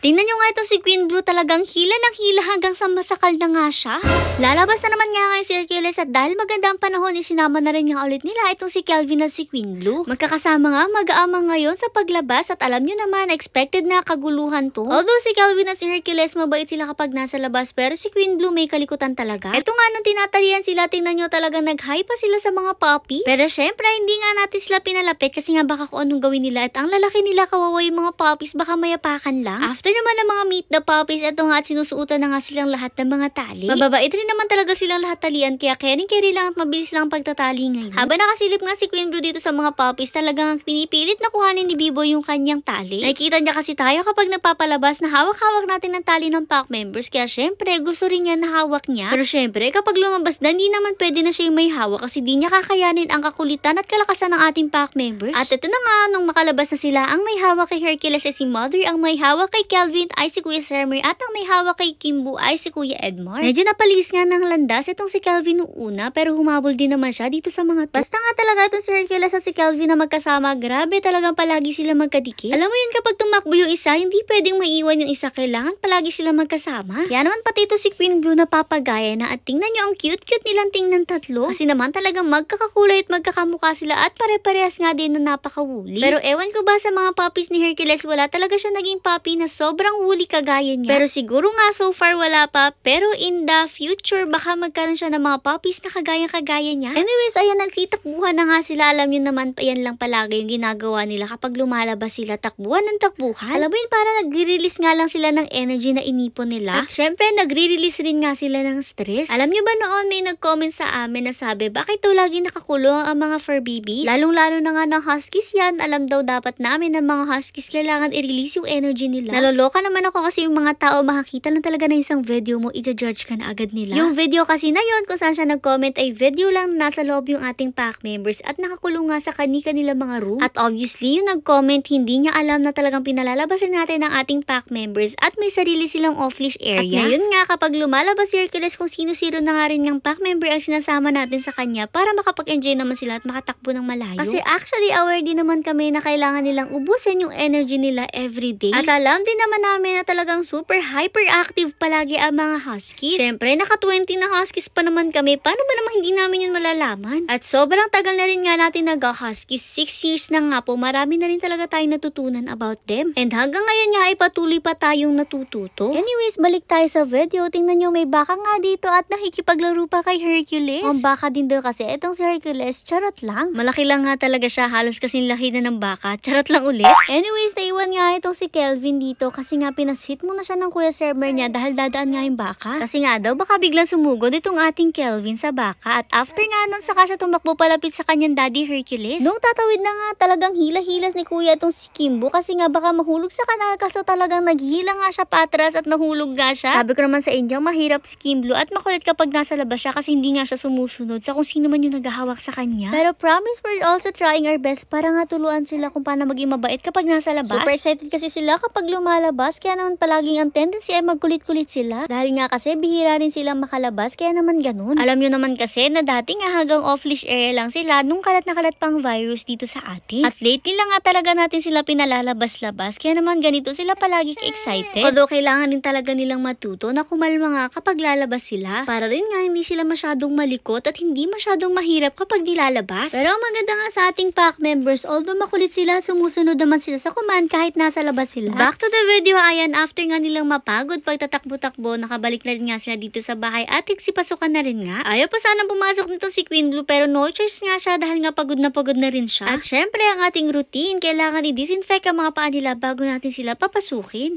Tingnan nyo nga ito si Queen Blue, talagang hila ng hila hanggang sa masakal na nga siya. Lalabas na naman nga ngayon si Hercules at dahil maganda ang panahon, isinama na rin nga ulit nila itong si Kelvin at si Queen Blue. Magkakasama nga mag-aamang ngayon sa paglabas at alam nyo naman, expected na kaguluhan to. Although si Kelvin at si Hercules mabait sila kapag nasa labas, pero si Queen Blue may kalikutan talaga. Ito nga nung tinatalian sila, tingnan nyo talagang nag-high pa sila sa mga puppies. Pero syempre, hindi nga natin sila pinalapit kasi nga baka kung anong gawin nila at ang lalaki nila, kawawa yung mga puppies, baka mayapakan lang. After naman ng mga meet the puppies, ito nga at sinusuotan na nga silang lahat ng mga tali. Mababait rin naman talaga silang lahat talian, kaya caring-carry lang at mabilis lang ang pagtatali ngayon. Habang nakasilip nga si Queen Blue dito sa mga puppies, talagang pinipilit na kuhanin ni Bibo yung kanyang tali. Nakikita niya kasi tayo kapag napapalabas na hawak-hawak natin ang tali ng pack members, kaya syempre gusto rin niya na hawak niya. Pero syempre kapag lumabas na, hindi naman pwede na siya yung may hawak kasi di niya kakayanin ang kakulitan at kalakasan ng ating pack members. At ito na nga, nung makalabas na sila, ang may hawak kay Hercules ay si Mother, ang may hawak kay Kelvin ay si Kuya Sermer, at ang may hawak kay Kimbo ay si Kuya Edmar. Medyo napalis nga ng landas itong si Kelvin noong una, pero humabol din naman siya dito sa mga to. Basta nga talaga itong si Hercules at si Kelvin na magkasama, grabe talagang palagi sila magkadikit. Alam mo yun, kapag tumakbo yung isa, hindi pwedeng maiwan yung isa, kailangan palagi sila magkasama. Kaya naman pati ito si Queen Blue na papagaya na, at tingnan nyo ang cute-cute nilang tingnan tatlo. Kasi naman talagang magkakakulay at magkakamukha sila at pare-parehas nga din na napakawuli. Pero ewan ko ba sa mga puppies ni Hercules, wala talaga siya naging puppy na sobrang wuli kagaya niya. Pero siguro nga so far wala pa, pero in the future baka magkaroon siya ng mga puppies na kagaya niya. Anyways, ayan, nagsitakbuhan na nga sila. Alam yun naman, ayan lang palagi yung ginagawa nila kapag lumalabas sila, takbuhan ng takbuhan. Alam mo yun, para nagre-release nga lang sila ng energy na inipon nila. At syempre, nagre-release rin nga sila ng stress. Alam nyo ba noon may nag-comment sa amin na sabi, bakit daw lagi nakakulong ang mga fur babies? Lalong-lalo na nga ng huskies yan. Alam daw dapat namin ng mga huskies kailangan i-release yung energy nila. Naloloka naman ako kasi yung mga tao makakita lang talaga na isang video mo, i-judge ka na agad nila. Yung video kasi na yun, kung saan siya nag-comment, ay video lang na nasa loob yung ating pack members at nakakulong nga sa kanila mga room. At obviously, yung nag-comment, hindi niya alam na talagang pinalalabasan natin ng ating pack members at may sarili silang off-leash area. At ngayon nga, kapag lumalabas si Hercules, kung sino-sino na nga rin yung pack member ang sinasama natin sa kanya para makapag-enjoy naman sila at makatakbo ng malayo. Kasi actually, aware din naman kami na kailangan nilang ubusin yung energy nila everyday. At alam din naman namin na talagang super hyperactive palagi ang mga huskies. Syempre, naka-20 na huskies pa naman kami. Paano ba naman hindi namin yun malalaman? At sobrang tagal na rin nga natin nag-huskies. 6 years na nga po. Marami na rin talaga tayong natutunan about them. And hanggang ngayon nga ay patuloy pa tayong natututo. Anyways, balik tayo sa video. Tingnan nyo, may baka nga dito at nakikipaglaro pa kay Hercules. Ang baka din daw kasi itong si Hercules, charot lang. Malaki lang nga talaga siya. Halos kasing laki na ng baka. Charot lang ulit. Anyways, naiwan nga itong si Kelvin dito kasi nga pinasit muna siya ng Kuya Sermer niya dahil dadaan nga yung baka. Kasi nga daw baka biglang sumugod itong ating Kelvin sa baka. At after nga nun, saka siya tumakbo palapit sa kanyang daddy Hercules. Nung tatawid na nga, talagang hila-hilas ni Kuya itong si Kimbo kasi nga baka mahulog sa kanal, kaso talagang naghihila nga siya patras at nahulog nga siya. Sabi ko naman sa inyo, mahirap si Kimbo at makulit kapag nasa labas siya kasi hindi nga siya sumusunod sa kung sino man yung naghahawak sa kanya. Pero promise, we're also trying our best para nga tuluan sila kung paano maging mabait kapag nasa labas. Super excited kasi sila kapag lumalabas, kaya naman palaging ang tendency ay magkulit-kulit sila. Dahil nga kasi bihira rin silang makalabas, kaya naman ganun. Alam nyo naman kasi na dati nga hanggang off-leash area lang sila nung kalat na kalat pang virus dito sa atin. At lately lang nga talaga natin sila pinalalabas-labas, kaya naman ganito sila palagi ka-excited. Although kailangan din talaga nilang matuto na kumalma nga kapag lalabas sila, para rin nga hindi sila masyadong malikot at hindi masyadong mahirap kapag nilalabas. Pero ang maganda nga sa ating pack members, although makulit sila, sumusunod naman sila sa command kahit nasa labas sila. Back to the video, ayan, after nga nilang mapagod pagtatakbo-takbo, nakabalik na rin nga sila dito sa bahay at igsipasukan na rin nga. Ayaw pa sanang pumasok nito si Queen Blue pero no choice nga siya dahil nga pagod na rin siya. At syempre ang ating routine, kailangan i-disinfect ang mga paa nila bago natin sila papasukin.